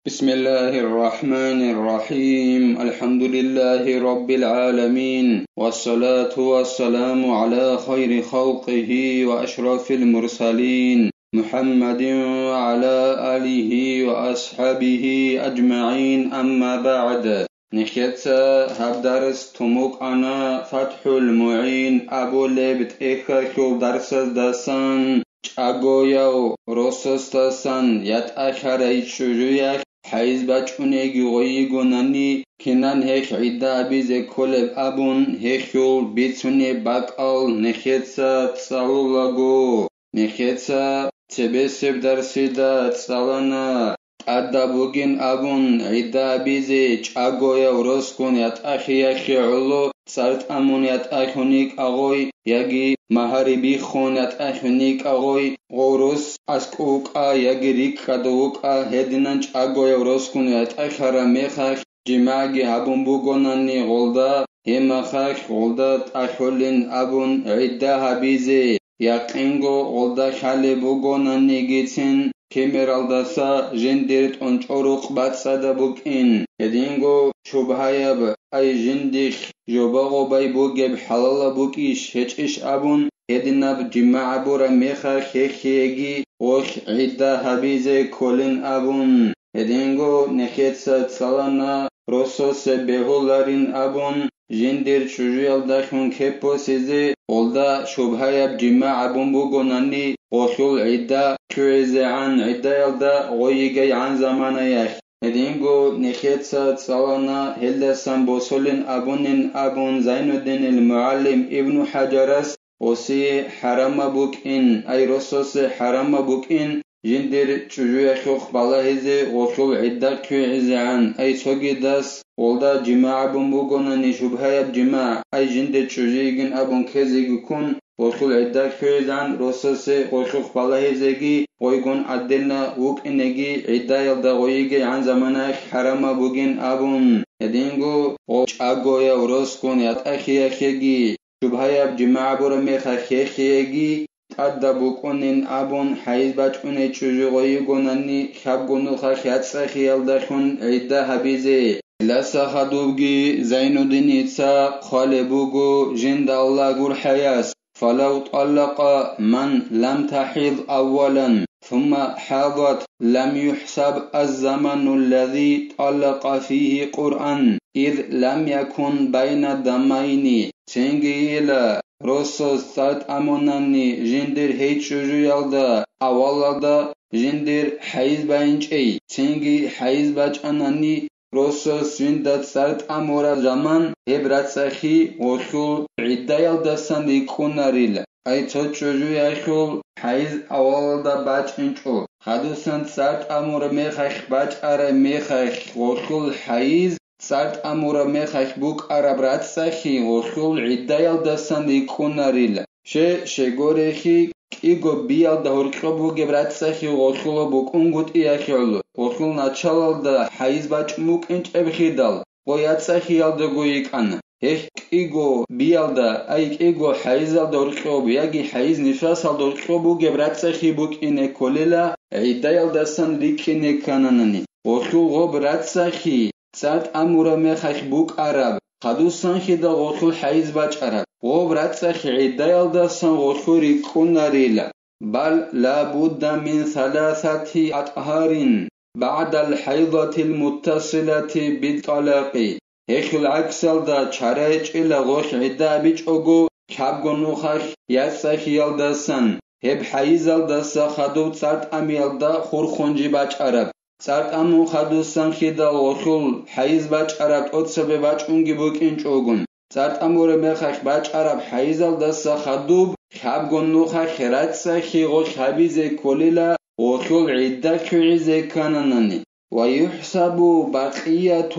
بسم الله الرحمن الرحيم الحمد لله رب العالمين والصلاة والسلام على خير خلقه وأشرف المرسلين محمد وعلى آله وأصحابه أجمعين أما بعد نخيت هبدرس تموك أنا فتح المعين أبو لبت إخر درس دسان أجوياو روسس دسان يت أخر شجويا حيز بچونيگي غويگوناني كنان هيك عدا بيزي كولب أبون هيكيول بيتسوني باقال نخيتسا تصالولاغو نخيتسا تبسب درسيدا تصالانا أدابوغين أبون عدا بيزي چاگويا وروسكون يتأخي علو سارت أمون يتأخونيك أغوي يجي مهاري بيخون يتأخونيك أغوي غوروس أسكوكا يجي ريك كدوكا هدنان چاگويا وروسكون يتأخر ميخاك جماعي هبون بوغوناني غولدا همخاك غولدا تأخولين أبون عدا هبيزي يقينغو غولدا خالي بوغوناني جيتين كيميرالداسا جنديرت أنچوروق باتسادا بوكين هدينغو شبهايب أي جنديخ جوباغو باي بوغيب حلالا بوكيش هچش أبون هديناب جماعة بورا ميخا خيخيجي وخ عدا هبيزي كولين أبون هدينغو نخيتسا تسالانا روسوس بهولارين أبون جندير شجويال داخون كيبو سيزي غولدا شبهايب جماعة بوغوناني غوشول عدا كويزي عن عدا يلدا غويجي عن زمانيخ هدينغو نخيتسا تسالانا هلدسان بوصولين أبون زين الدين المعلم ابن حجرس وسي حرام بوكين أي رسوس حرام بوكين جندير چجويا خوخ بالاهزي غوشول عدا كويزي عن أي توغي داس غولدا جماعة بوغوناني شبهايب جماعة أي جندير چجويگين أبون كيزيگي كون غوشول عدا كويزي عن رسوسي غوشوخ بالاهزيگي غويگون عدلنا ووك إنگي عدا يلدا غويگي عن زمانك حرام بوغين أبون هدينغو غوش أغويا وروسكون يتأخيخيگي شبهايب جماعة برميخا خيخيگي تأدبوكونين أبون حيز بچوني چوجو غويگوناني خبگونوخا خياتسا خيالدخون عدا هبيزي لسا خدوبگي زين الدين إتسا قالبوغو جند الله قر حياس فلو طلق من لم تحيض أولا ثم حاضت لم يحسب الزمن الذي طلق فيه قرآن إذ لم يكن بين الدمين تنجيلا روسوس سات أموناني جندر هيت شجو يلدا أولادا جندر حيز باينچي تنجي حيز باچاناني روسوس جندت سات أمورا زمان هبرات سخي وخول عدا يلدسان يكوناريلا أي تشجو يخول حيز أولادا باچنچو خدوسان سات أمورا ميخخ باچارا ميخخ وخول حيز سارت أمورا ميخاك بوك أرابرات ساخي وخول عدا يلدسان يكوناريلا شغوريخي كيغو بيال دا هوركو جبرات ساخي وخول بوك انغوت إياخيولو وخول ناچالال دا حيز باچ موك انچ ابخيدال ويات ساخي يالدا غويك أنا هيك كيغو بيال دا أي كيغو حيزال دا هوركو بياغي حيز نفاسال دا هوركو جبرات ساخي بوك إنه كوليلا عدا يلدسان ريكيني كاناناني وخول غبرات ساخي سات أمورا ميخاك بوك عرب خدوسان خدا غوخو حيز باچ عرب وبرات ساخ عدا يلدسان غوخو ريكون ناريلا بل لابد من ثلاثة أطهار بعد الحيضة المتصلة بالطلاق هيك العكس دا چاريچ إلا غوخ عدا بيچ أغو كابغنوخاك يساخ يلدسان هب حيز يلدسا خدو سات أم يلدا خورخونجي باچ عرب سارت أمو خدوسان خدا وخول حيز باچ عرب أتسبه باچ اونگي بوكين چوگون سارت أمو رميخاك باچ عرب حيزال دسا خدوب خابگون نوخا خيرات ساخي غوش حبيزي كوليلا وخول عدة كعزي كاناناني ويحسب بقية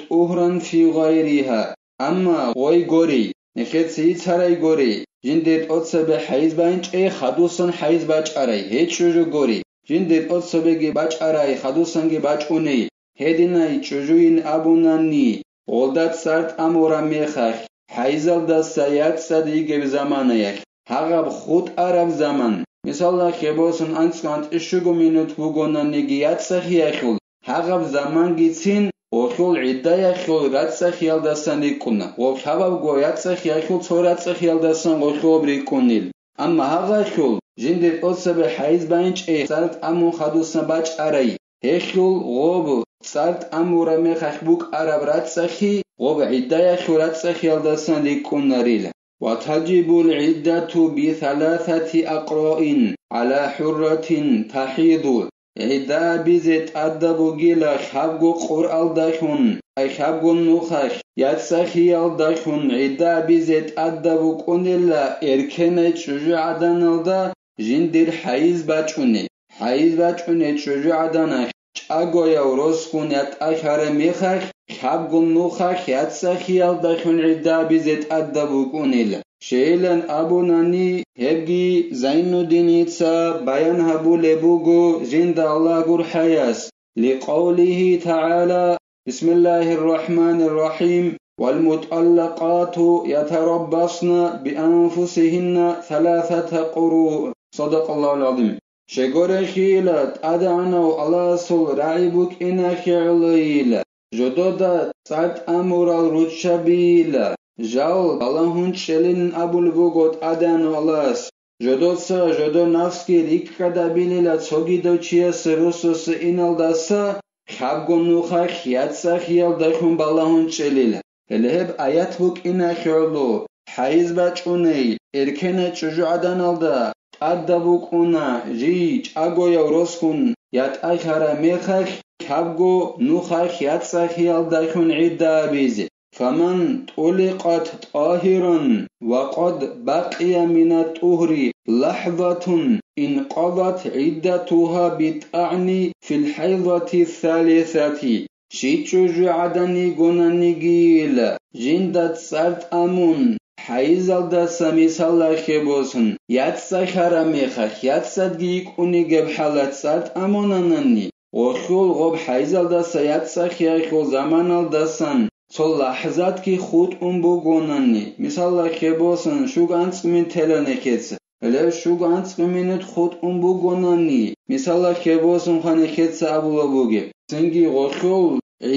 طهرا في غيرها أما غوي غوري نخيط سيتساري غوري جندت أتسبه حيز باينچ اي خدوسان حيز باچ عري هيت شجو غوري جندت أتصبغي باچ عراي خدوسانگي باچ اوني هديناي چجوين أبوناني غولدات سارت أمورا ميخاك حيزال دا سايات ساديگي زمانيخ هاغب خود عرب زمان مثلا خبوسن أنسكانت إشوغو مينوت بوغونانيگي يات سخيخل هاغب زمان گیتین اوخول عدای خول راتس خیال دستن ریکونه و خباب گویاتس خیال خول صورتس خیال دستن اوخول ریکونیل اما هاغ خول جندر اوسب حیز بینچ سرت امون خدوسن باچ اری هخول غوب سرت امور مخخبوک عرب راتس خی غوب عدای خول راتس خیال دستن ریکونریل وتجب العدة بثلاثة أقراء على حرة تحيض عدا بزت أدب جيلا خبق قرآل دخون أي خبق نخخ يتسخي الدخون عدا بزت أدب كونيلا إركنة شجاع دانالدا جندر حيز بچونه شجاع دانخ چاگویا و روسکون یت آخر میخخ خبق نخخ يتسخي الدخون عدا بزت أدب كونيلا شیلن ابونانی هبگی زین الدینیتسا بیان هبو لبوگو زند الله گر حیاس لقوله تعالى بسم الله الرحمن الرحيم والمطلقات يتربصن بأنفسهن ثلاثة قروء صدق الله العظيم شگور خیلت ادعنو الله سل رعیبوک اینا خیلیل جدودا سرد امورال روچبیل جاو Allah'ın çelin abul vugot adan olas. Jodotsa jodonavski rikkada bilila çogido çiyası rususu inaldasa xabgonuxa xiyatsa xiyaldakun Allah'ın çelila. Hele hep ayat buk ina xiyolu. Hayiz baçuney erkene çocuğu adan alda. Adda buk una jiç agoya roskun yat ayhara mekhax xabgo nuxa xiyatsa xiyaldakun idda bizi. فمن طلقت طاهرا وقد بقي من الطهر لحظة انقضت عدتها بالطعن في الحيضة الثالثة شيتشو جعدني قناني قيل جندت سرت أمون حيزل دا سميسال خبوسن ياتسا خرميخخ ياتسا دقيق أني قبحالت سرت أمونانني وخول غب حيزل دا سياتسا خيخو زمانال داسن сол лахзат ки худ бугонани мисалла хебосан шуганц мин теленекец ле шуганц минут худ бугонани мисалла хебосан ханекец абулабуге синги гохол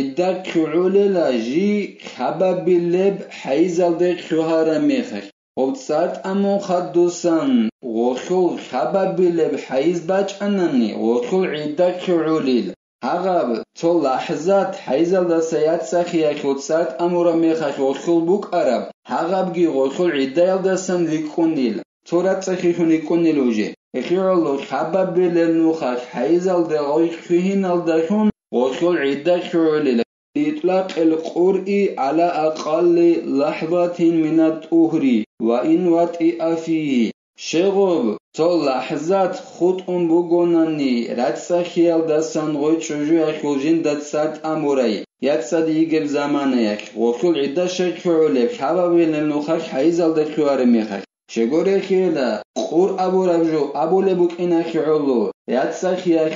идда кулела жи хабабилеб хайзалде хухара мехах обсат амон хадусан гохол хабабилеб хайз бачанани гохол идда кулел هغب تو لحظات حیزل دا سیاد سخی خود سرد امورا میخش غخل بوک عرب هغب گی غخل عدیل دا سن لیکونیل تو رد سخی خونی کنیل اوجه اخیرالو خبب بیل نوخش حیزل دا غای خیهنال دا خون غخل عدیل خیرولیل اطلاق القرء على اقل لحظات من الطهر و این وطئ فيه شغب تو لحظات خود بگونانی راتسا خیال دستان غوی چجوی اخیل جندت سرد اموری یکسد یگب زمانه یک غفل عده شکعولی حبابی لنوخک حیزل دکوار میخک شگور خیلا قور ابو ربجو ابو لبوک این اخیولو یکسا خیال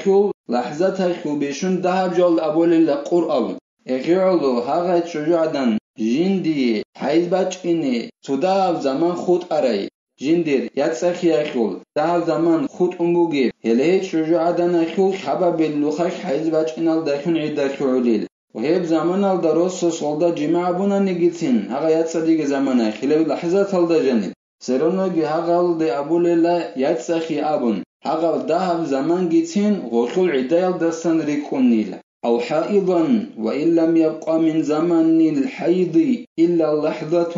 لحظات اخیل بیشون دهب جال ابو لقور ابو اخیولو حقا چجوعدن جندی حیز بچ اینی تو دهب زمان خود اری جندر یکسا خیال دهب زمان خود بوگی هلیه شجاعدن اخیل حباب اللوخک حیز بچ اینال دکون عده کعولیل و هیب زمان ال درست سولدا جمع بونا نگیتین هقا یکسا دیگه زمان اخیل لحظات ال دا جنید سرونوگی هقا ال دی ابولیلا یکسا خیابون هقا دهب زمان گیتین غخول عده ال دستان ریکونیل أو حائضا وإن لم يبقى من زمن الحيض إلا لحظة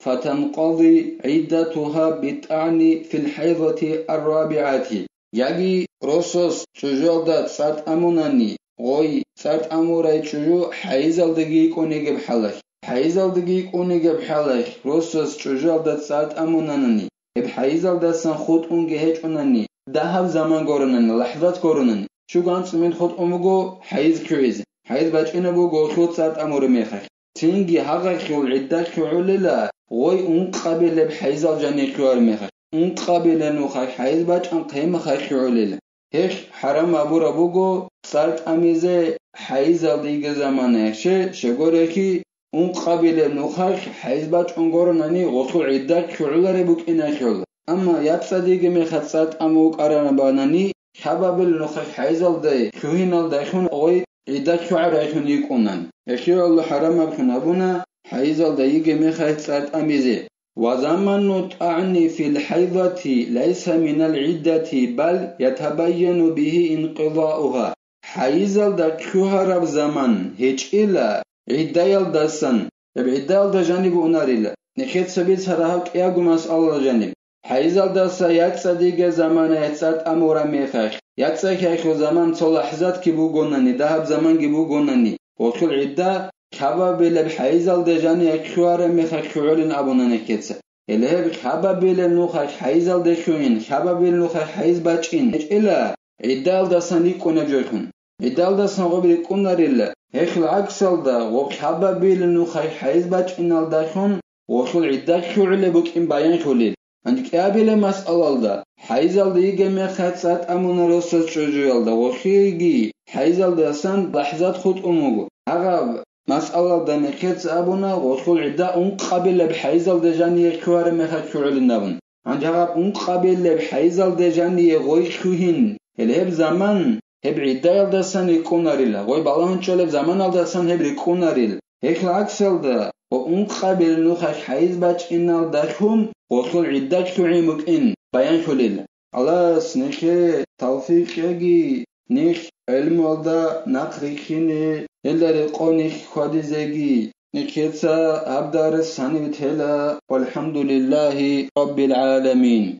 فتنقضي عدتها بالطعن في الحيضة الرابعة يجي رصص شجودات سات أموناني غوي سات أموراي شجو حيزل دقيق ونجب حلق حيزل دقيق ونجب حلق رصص شجودات سات أموناني بحيزل دستان خود ونجهج وناني دهب زمان قرناني لحظات قرناني شو قانس من خود أمغو حيز كريز حيز باجئنا بوغو خود سات أمور ميخخ تنجي حقا خيول عدة كعوللا غوي قابل بحيزل جاني كوار ميخخ قابل نوخخ حيز باج أن قيمة خيوللا هيك حرام أبو ربوغو سات أميزة حيزل ديگ زمانه شغوريكي قابل نوخخ حيز باج أنغورناني غوخو عدة كعولا ربوك إنا كعولا أما يابسا ديگ ميخت سات أموك أرانا باناني حبابل نخخ حيزل دي كوهينال داخون اوي عدة شعر يكون يكونن يشير الله حرام بكن أبونا حيز الله يجي مخيط سات أميزه وزمن الطعن في الحيضة ليس من العدة بل يتبين به انقضاؤها حيز الله شهر بزمن هيج إلا عدة يلدسن عدة يلد جانب أناريلا نخيط سبيل سراهك ياغو مسألة جانب حيز الله سيكسا ديگه زمان يتسات أمورا ميخاش يكسا كيخو زمان صلحزات كي بوغونني دهب زمان كي بوغونني وكل عدة خبابيل بحيز الله يكشوار ميخاش شعولين أبونا نكيتسا إلهي بخبابيل نوخاش حيز الله شوين خبابيل نوخاش حيز باچين إلا عدة الدسان يكون بجوكم عدة الدسان غبري كوناريلا هيخ العكس الله وبخبابيل نوخاش حيز باچين الدخون وكل عدة شعول بوكين بايان شوليل عندك قابل مسألة حيزل ديگه مختصات امون رسول çocuğu وخيجي حيزل دسان لحظات خود اموغو اغا مسألة دا مختص ابونا وخول عدا اون قابل بحيزل دجاني كوار مختص شعول نبون عندها اون قابل بحيزل دجاني غوي شوهين هب زمان هب عدا دسان يكوناريل غوي بالون چول زمان دسان هب يكوناريل هيك العكسل دا وأن قابل نوخش حيز باش إن داشهم وصل عدة شعيمك إن بيان شليل الله سنخي توفيق يجي نخ علم والدا نقريخيني إلا رقوني خادي زيجي نخيتسا عبدار السنة بتهلا والحمد لله رب العالمين